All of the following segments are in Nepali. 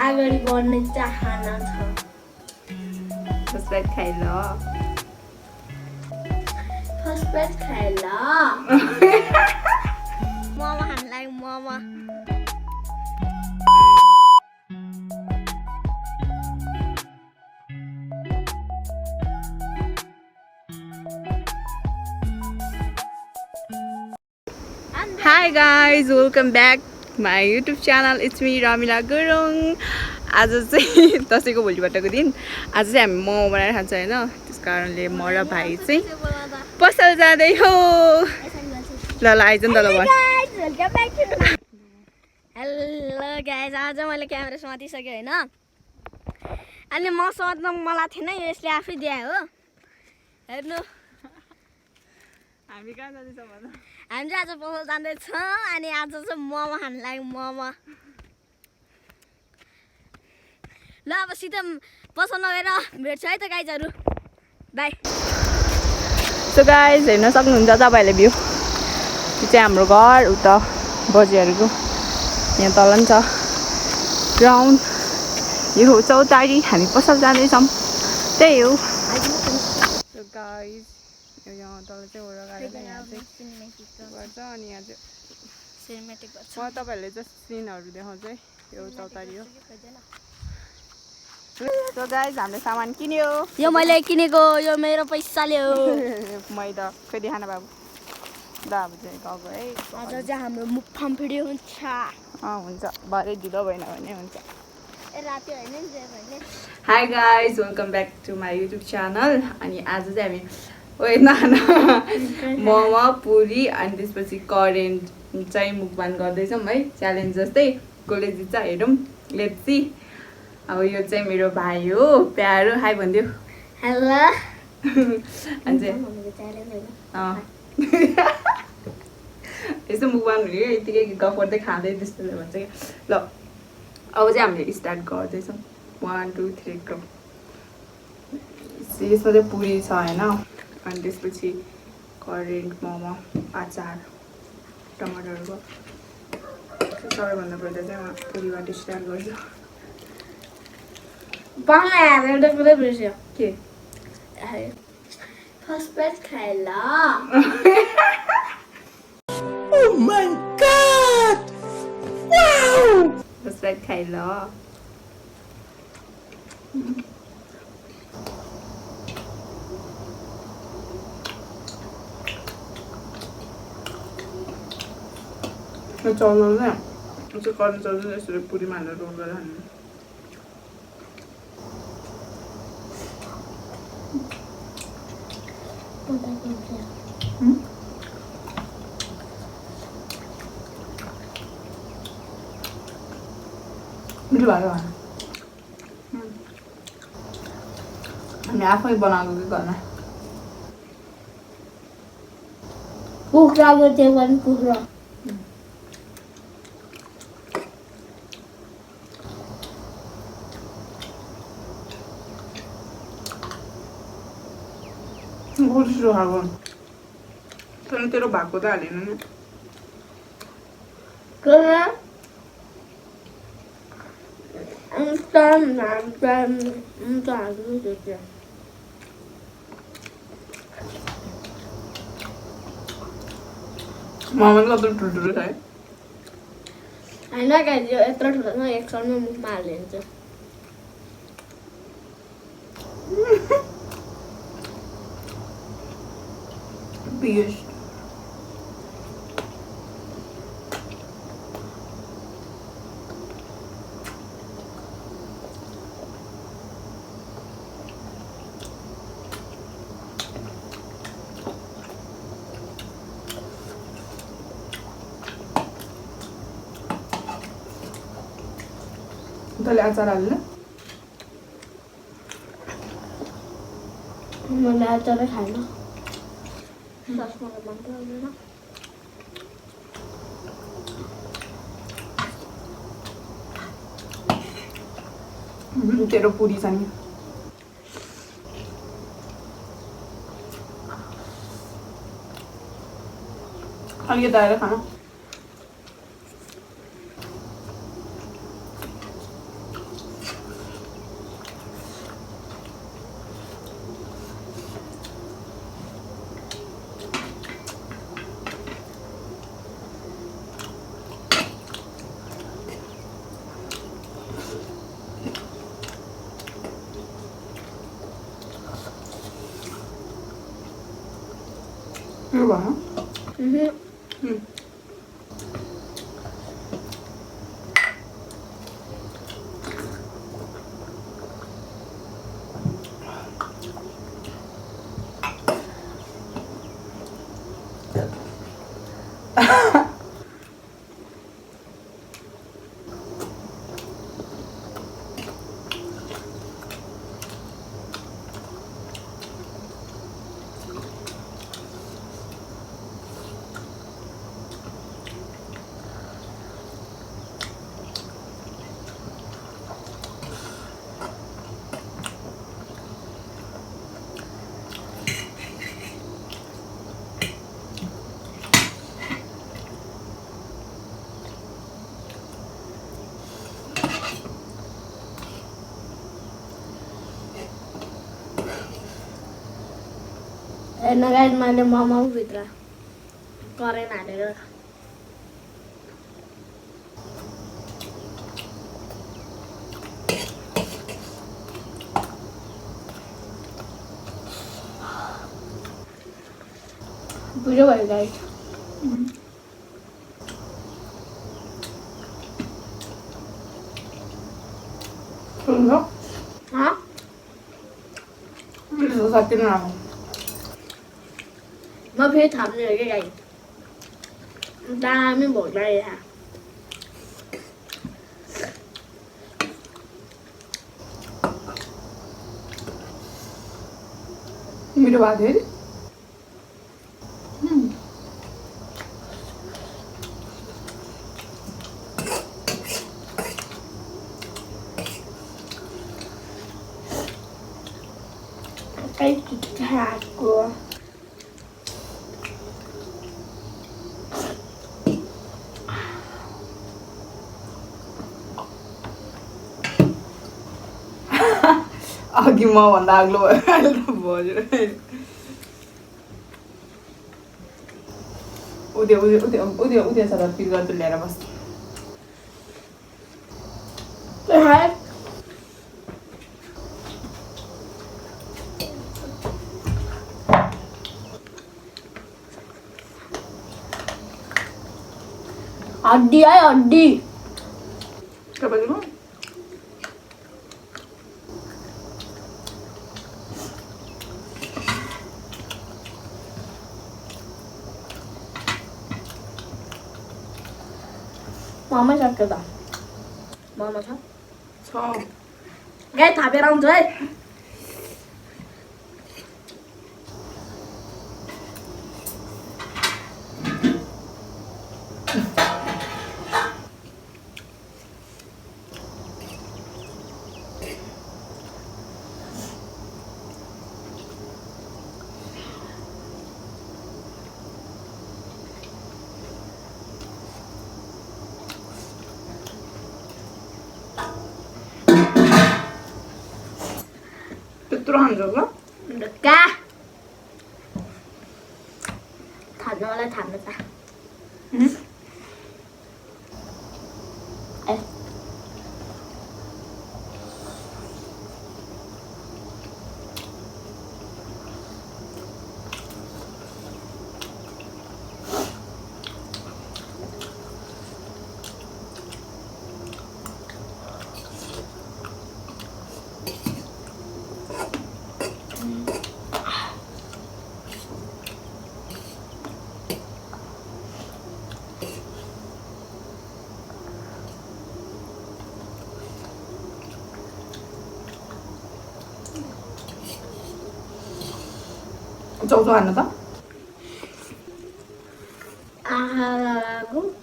अगाडि बढ्ने चाहना छ फर्स्ट बाइट खाइ ल फर्स्ट बाइट खाइ ल मोमो खानलाई momo Hi guys, welcome back my YouTube channel. It's me Ramila Gurung. आज चाहिँ दसैँको भोलिपल्टको दिन आज चाहिँ हामी मोमो बनाएर खान्छ हैन त्यस कारणले म र भाइ चाहिँ पसल जाँदै हो ल ल आइज नि त ल भन् हेलो गाइज आज मैले क्यामेरा समातिसकेँ हैन अनि म समात्न मलाई थिएन यसले आफै दिए हो हेर्नु हामी कहाँ जाँदैछौँ भन हामी चाहिँ आज पसल जाँदैछौँ अनि आज चाहिँ मोमो खान लागि मोमो ल अब सिधै पसल नगएर भेट्छ है त गाइजहरू बाई सो गाइज हेर्न सक्नुहुन्छ तपाईँहरूले भ्यू यो चाहिँ हाम्रो घर उता बजेहरूको यहाँ तल नि छ ग्राउन्ड यो हो चौतारी हामी पसल जाँदैछौँ त्यही हो सो गाइज यहाँ तल चाहिँ ओरा गाडी यहाँ चाहिँ गर्छ अनि यहाँ चाहिँ सिनेमेटिक गर्छ म तपाईँहरूले जस्ट सिनहरू देखाउँछु है यो चौतारी हो सो गाइज हामीले सामान किन्यो यो मैले किनेको यो मेरो पैसाले हो मैदा फेरि खाना बाबु दाबु चाहिँ गएको है आज चाहिँ हाम्रो मुफाम भिडियो हुन्छ हुन्छ भरे ढिलो भएन भने हुन्छ ए राति होइन नि जे भने hi guys welcome back to my YouTube channel अनि आज चाहिँ हामी नाना मोमो पुरी अनि त्यसपछि करेन्ट चाहिँ मुखबान गर्दैछौँ है च्यालेन्ज जस्तै कसले जित्छ हेरौँ लेट्स सी अब यो चाहिँ मेरो भाइ हो प्यारो हाई भनिदियो हेलो अनि चाहिँ यस्तो मुखबान हुने यतिकै गफ गर्दै खाँदै त्यस्तोले भन्छ क्या ल अब चाहिँ हामीले स्टार्ट गर्दैछौँ 1 2 3 गो यसमा चाहिँ पुरी छ होइन अनि त्यसपछि करेन्ट मोमो अचार टमाटरको सबैभन्दा पहिला चाहिँ म पुरीबाट स्टार्ट गर्छु बाला एउटा पुरै बिर्स्यो के फर्स्ट बाइट खाइ ल Oh my god! Wow! First bite खाइ ल चल्दैन चाहिँ करेन्ट चल्दैन यसरी पुरीमा हालेर रोल गरेर खानु मिठो भयो हामी आफै बनाएको कि घरमा कुखुराको त्यो पनि कुखुरा गोर्सिरो खाएको तर तेरो भएको त हालेन नि मामाले कत्रो ठुल्ठुलो खायो होइन गाइज यो यत्रो ठुलो न एक साउन्डमा मुखमा हालिदिन्छ बिगेस्ट तैँले अचार हाल्नु मैले अचारै खाएन सस मलाई मन पर्दैन तेरो पुरी छ नि अलिकति आएर खानु 먹어봐요. 음. हेर्नु गाइस मैले मोमो भित्र करेन्ट हालेर बुझ्यो भयो गाइस 그런가? हाँ 그래서 사기는 안 하고. मैं फिर थाम्ने लगे गाइस दामी बोल रहे हैं 미리 와야 돼? cái thịt hạt của 아기 뭐 나글로 알다 뭐지? 어디 사다 비가 들려라 봤어. cái hết 어디 ấy 어디 가봐주고. Mama sao kêu bà Mama sao 저 Ghé thả bê rong dưới 뚜뚜로 한 적은? Được ca Thật nó là thật nó ta Ê 저도 안 나다? 하고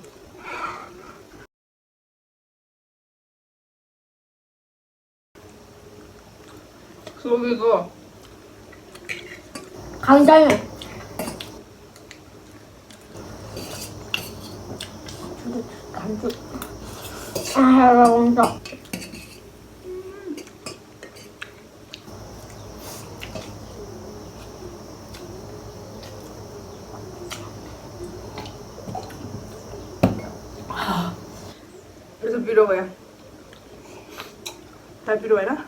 속이고 간장에 간주 하고 그래서 필요해. 다 필요해라?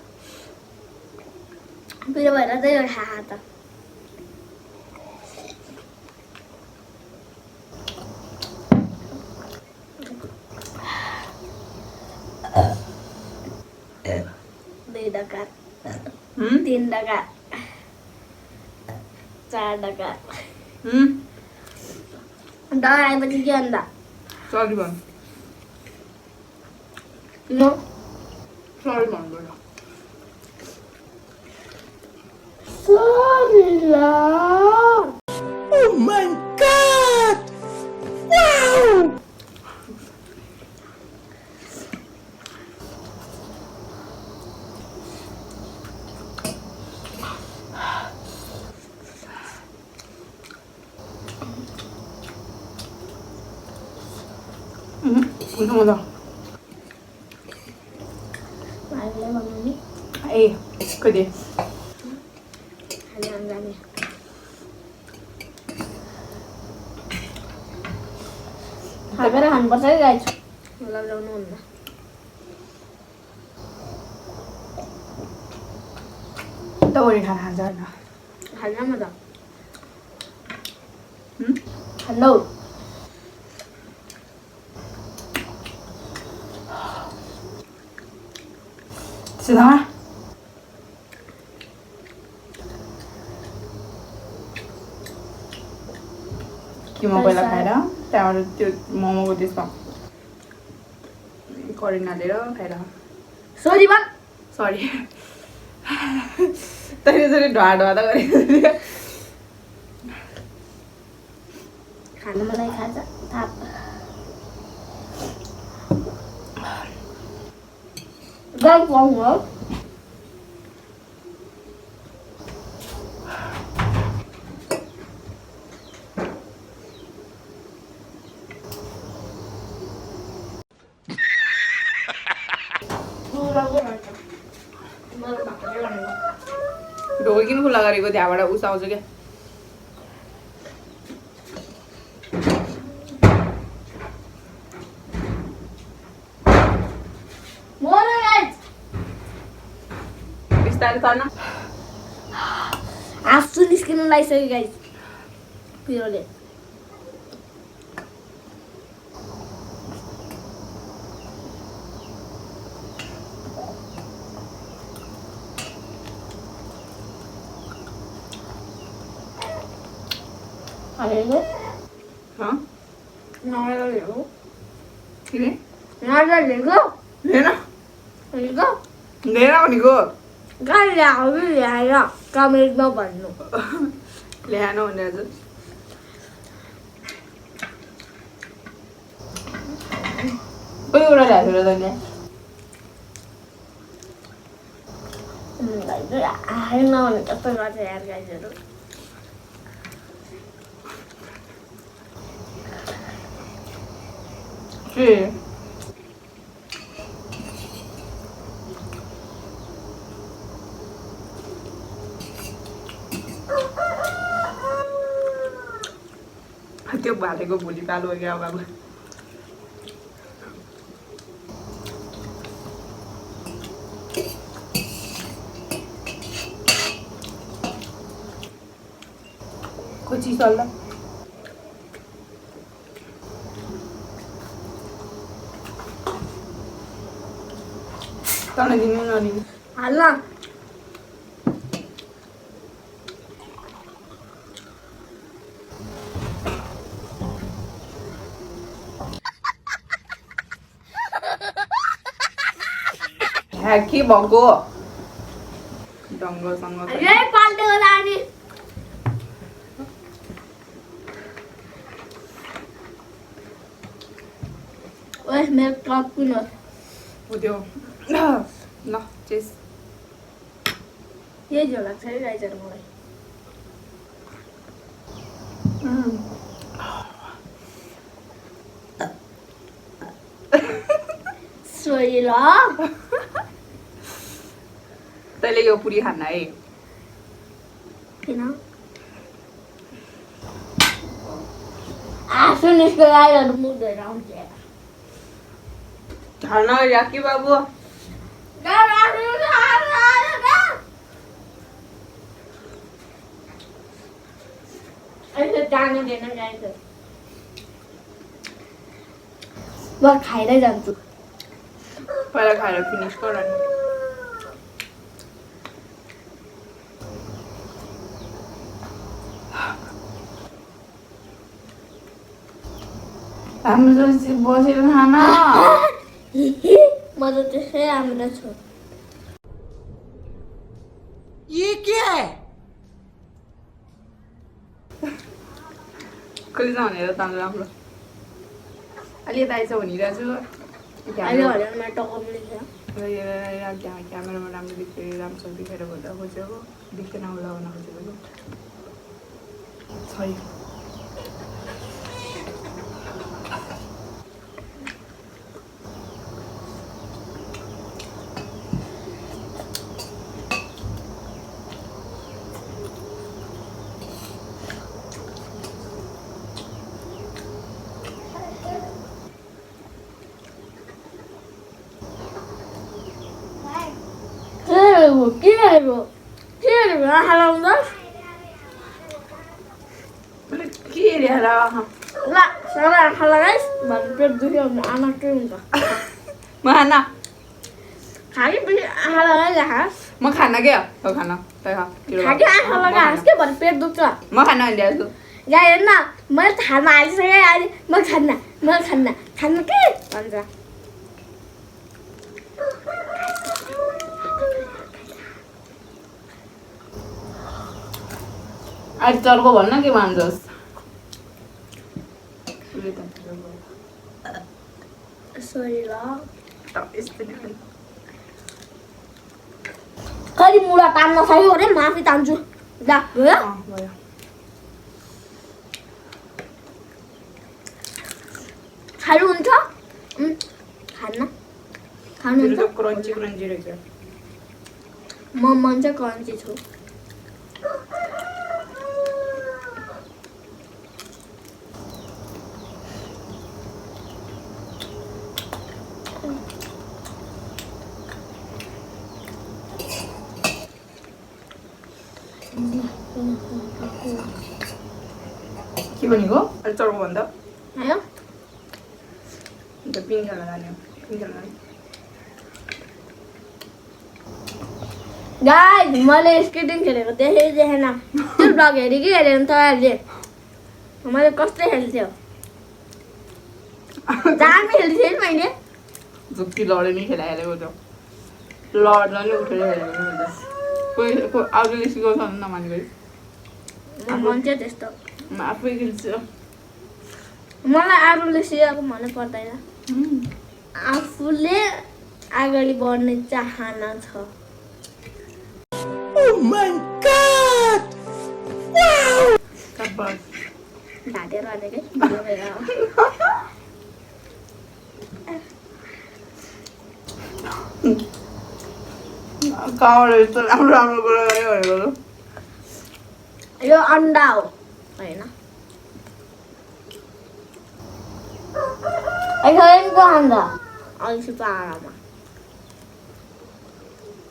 Bây giờ phải đã tới rồi hạt à डकार हम्म 3 डकार 4 डकार डर आएपछि के अन्त सरी भन म सरी भन्नु सरी ला Oh my god! Wow! Udah. माले भन्नु नि Eh, kode. खाली अन्जाने खाएर खानुपर्छ है गाइस लजाउनु हुन्न Tawari खाना खान्छ होइन खान्न म त हम्म खान्नौ सिधा किमा पहिला खाएर त्यहाँबाट त्यो मोमोको त्यसमा करेन्ट हालेर खाएर सरी भन सरी तैँले चाहिँ ढुवा ढुवा त गरेको खान मलाई खान्छ थाप गाई पाउनु हो ढोका किन खुल्ला गरेको त्यहाँबाट उस आउँछ क्या बिस्तारै चल्न आँसु निस्किनु लागिसक्यो गाइस पिरोले अरे हाँ नारा लेको किने नारा लेको लिएन लेको लिएर भनेको गाडी ल्याऊ ल्याएर कमेन्टमा भन्नु ल्याएन भनेर चाहिँ कतिवटा ल्याएको थियो र तैँले आएन भने कस्तो गर्छ यार गाइजहरू के त्यो भालेको भोलि पालो हो क्या बाबु कोची चल्दा तँलाई दिनु नदिनु हाल्न के भएको डङ्गसँग यही पाल्टेको लाने ओए मेरो टप किन त्यो ल चेस यही झोल लाग्छ है गाइजहरू मलाई सोही ल तैँले यो पुरी खान्न है किन आँसु निस्को गाइजहरू मुख धोएर आउँछ झर्न राखी बाबु जानु दिएन गाइजहरू म खाइरै जान्छु पहिला खाएर फिनिस गर राम्रो बसेर खान म त त्यसै राम्रो छु ये क्या है कहिले भनेर त राम्रो अलि यता आइज भनिरहेको छु अहिले हरियाणा टकमले छ क्यामेरामा राम्रो देखेर राम्रोसँग देखेर भन्दा खोजेको देख्दैन होला भन्न खोजेको छै के हालाउँदा के अरे होला ल सबै आँखा लगाइस् भने पेट दुख्यो भने आमा के हुन्छ म खान खाली बेसी आँखा लगाइराखास् म खान क्या हो खान तै खा खाली आँखा लगाइस् के भने पेट दुख्छ म खान भनिदिएको छु गाई हेर्न मैले थालमा हालिसकेँ अहिले म खान्न खान्न के भन्छ आज चर्को भन्न के मान्छस् सरी ल कहिले मुला तान्न सक्यो अरे माफी तान्छु दा भयो खानु हुन्छ खान्न खानुहुन्छ क्रन्ची क्रन्ची रहेछ म मन चाहिँ क्रन्ची छु के भनेको अहिले चर्को भन्दा आयो अन्त पिङ खेल्न जाने हो पिङ खेल्न जाने गाइस मैले स्केटिङ खेलेको देखेन त्यो ब्लग हेरि कि हेरेन तपाईँहरूले मैले कस्तो खेल्थ्यो दामी खेल्थेँ नि मैले झुक्की लडे नि खेलाइहालेको छ लड्दा नि उठेर खेलेको कोही आफूले सिकाउँछ भने नमानेको मन चाहिँ त्यस्तो म आफै खेल्छु मलाई अरूले सिकाएको मन पर्दैन आफूले अगाडि बढ्ने चाहना छ Oh my god! Wow! ढाँटेर हालेकै कहाँबाट यस्तो राम्रो राम्रो कुरा गऱ्यो भनेको यो अन्डा हो होइन यसरी पो खान्छ अल्छी पारामा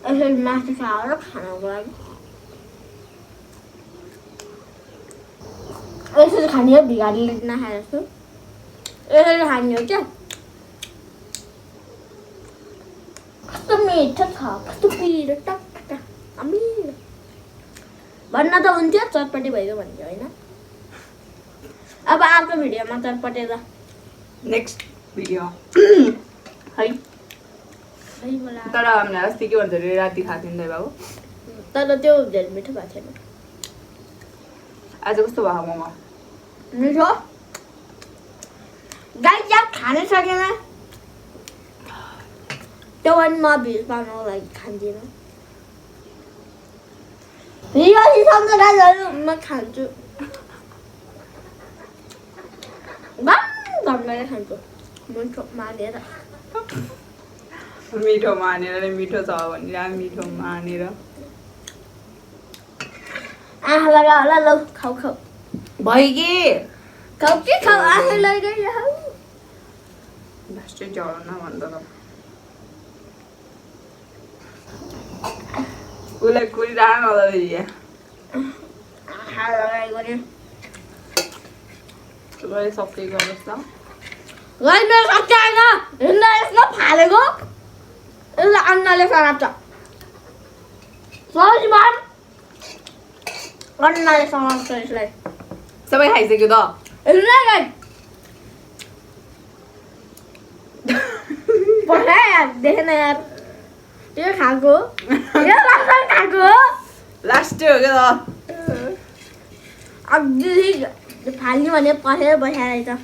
यसरी मासु खाएर खानको लागि यसरी खाने हो भिखारीले नखाएर छु यसरी खाने हो क्या कस्तो मिठो छ कस्तो पिरो टक अमिलो भन्न त हुन्थ्यो चटपटी भइगयो भन्थ्यो होइन अब अर्को भिडियोमा चटपटेर नेक्स्ट भिडियो है है बोला तर हामीले अस्ति के भन्छ अरे राति खाएको थियौँ बाबु तर त्यो धेरै मिठो भएको थिएन आज कस्तो भयो मोमो मिठो गाई चाहिँ खानै सकेन त्यो पनि म भिड पाउनको लागि खान्दिनँ रियासी सम्झनाहरू म खान्छु घमघमेर खान्छु मिठो मानेर मिठो मानेर मिठो छ भनेर मिठो मानेर आँखा लगा होला लौ खाऊ खाऊ भयो कि खाऊ के खाऊ आँखा लगाइरहौ लास्टै झरो न भन्दा त उसलाई कुरिरहन होला फेरि आँखा लगाइ गऱ्यो गरे सबै गर्नुहोस् न गाई मेरो सच्चा आएन हिँड्दा यसमा फालेको यसलाई अन्नाले सराप्छ सजिमान अन्नाले सराप्छ यसलाई सबै खाइसक्यो त हिँड्दा गाई पठाए यार देखेन यार त्यो खाएको यो लास्ट खाएको लास्ट हो क्या त अघि फाल्ने भने पठाएर बसाएर